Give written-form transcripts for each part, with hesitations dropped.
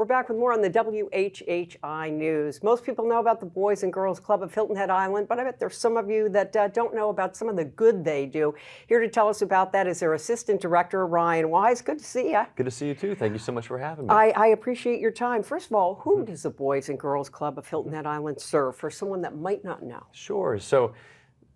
We're back with more on the WHHI News. Most people know about the Boys and Girls Club of Hilton Head Island, but I bet there's some of you that don't know about some of the good they do. Here to tell us about that is their Assistant Director, Ryan Wise. Good to see you. Good to see you too. Thank you so much for having me. I appreciate your time. First of all, who does the Boys and Girls Club of Hilton Head Island serve for someone that might not know? Sure. So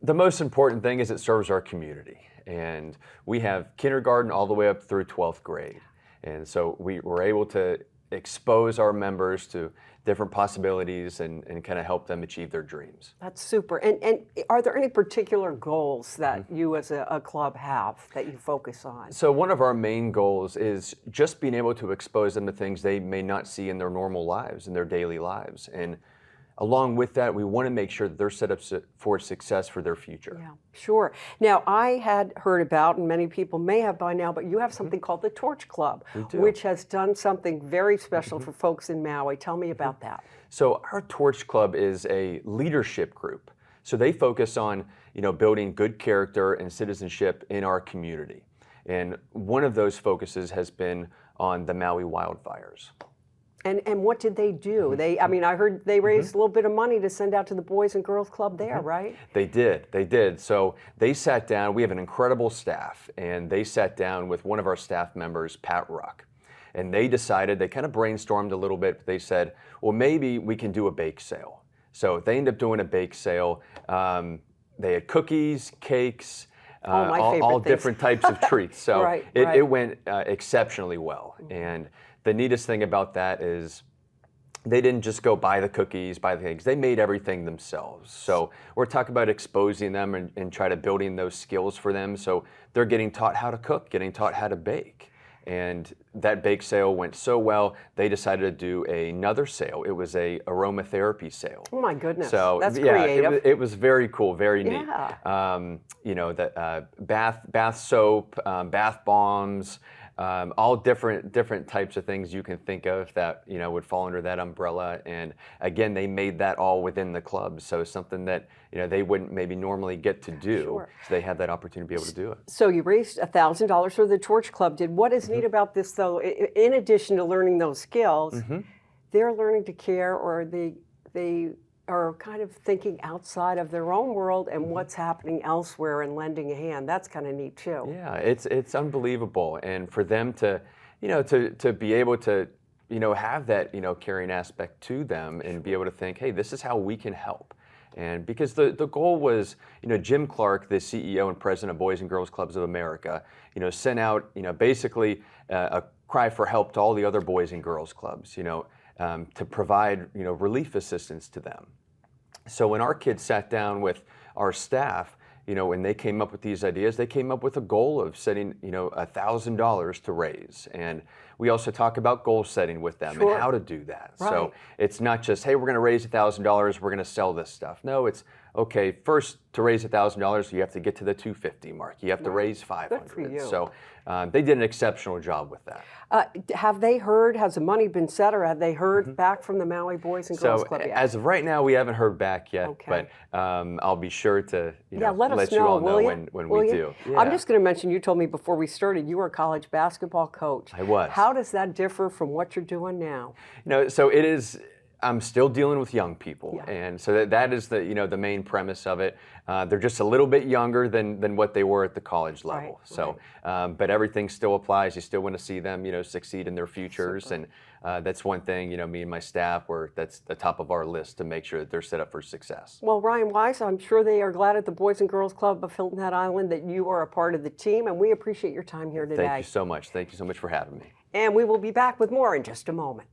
the most important thing is it serves our community. And we have kindergarten all the way up through 12th grade. And so we were able to expose our members to different possibilities and kind of help them achieve their dreams. That's super. And are there any particular goals that you as a club have that you focus on? So one of our main goals is just being able to expose them to things they may not see in their normal lives, in their daily lives. And along with that, we want to make sure that they're set up for success for their future. Yeah, sure. Now, I had heard about, and many people may have by now, but you have something called the Torch Club, which has done something very special for folks in Maui. Tell me about that. So our Torch Club is a leadership group. So they focus on, building good character and citizenship in our community. And one of those focuses has been on the Maui wildfires. And what did they do? I heard they raised a little bit of money to send out to the Boys and Girls Club there, right? They did. So they sat down, we have an incredible staff, and they sat down with one of our staff members, Pat Ruck. And they decided, they kind of brainstormed a little bit, but they said, well, maybe we can do a bake sale. So they ended up doing a bake sale. They had cookies, cakes, all different types of treats. So it went exceptionally well. And the neatest thing about that is they didn't just go buy the cookies, buy the things. They made everything themselves. So we're talking about exposing them and try to building those skills for them. So they're getting taught how to cook, getting taught how to bake. And that bake sale went so well, they decided to do another sale. It was a aromatherapy sale. Oh my goodness, so, that's creative. It was very cool, very neat. The bath soap, bath bombs, all different types of things you can think of that would fall under that umbrella. And again, they made that all within the club, so something that they wouldn't maybe normally get to do. Sure. So they had that opportunity to be able to do it. So you raised $1,000 for the Torch Club. What is neat about this, though, in addition to learning those skills, they're learning to care, or they are kind of thinking outside of their own world and what's happening elsewhere and lending a hand. That's kind of neat too. Yeah, it's unbelievable, and for them to to be able to have that caring aspect to them and be able to think, hey, this is how we can help. And because the goal was, Jim Clark, the CEO and president of Boys and Girls Clubs of America, sent out basically a cry for help to all the other Boys and Girls Clubs, to provide relief assistance to them. So when our kids sat down with our staff, when they came up with these ideas, they came up with a goal of setting $1,000 to raise. And we also talk about goal setting with them and how to do that. Right. So it's not just, hey, we're going to raise $1,000, we're going to sell this stuff. No, it's okay. First, to raise $1,000, you have to get to the 250 mark. You have to raise 500. Good for you. So they did an exceptional job with that. Have they heard? Has the money been set, or have they heard back from the Maui Boys and Girls Club yet? As of right now, we haven't heard back yet. Okay. But I'll be sure to let you all know when we do. Yeah. I'm just going to mention, you told me before we started, you were a college basketball coach. I was. How does that differ from what you're doing now? So it is. I'm still dealing with young people, and so that is the the main premise of it. They're just a little bit younger than what they were at the college level. But everything still applies. You still want to see them succeed in their futures, and that's one thing me and my staff that's the top of our list to make sure that they're set up for success. Well, Ryan Wise, I'm sure they are glad at the Boys and Girls Club of Hilton Head Island that you are a part of the team, and we appreciate your time here today. Thank you so much. Thank you so much for having me. And we will be back with more in just a moment.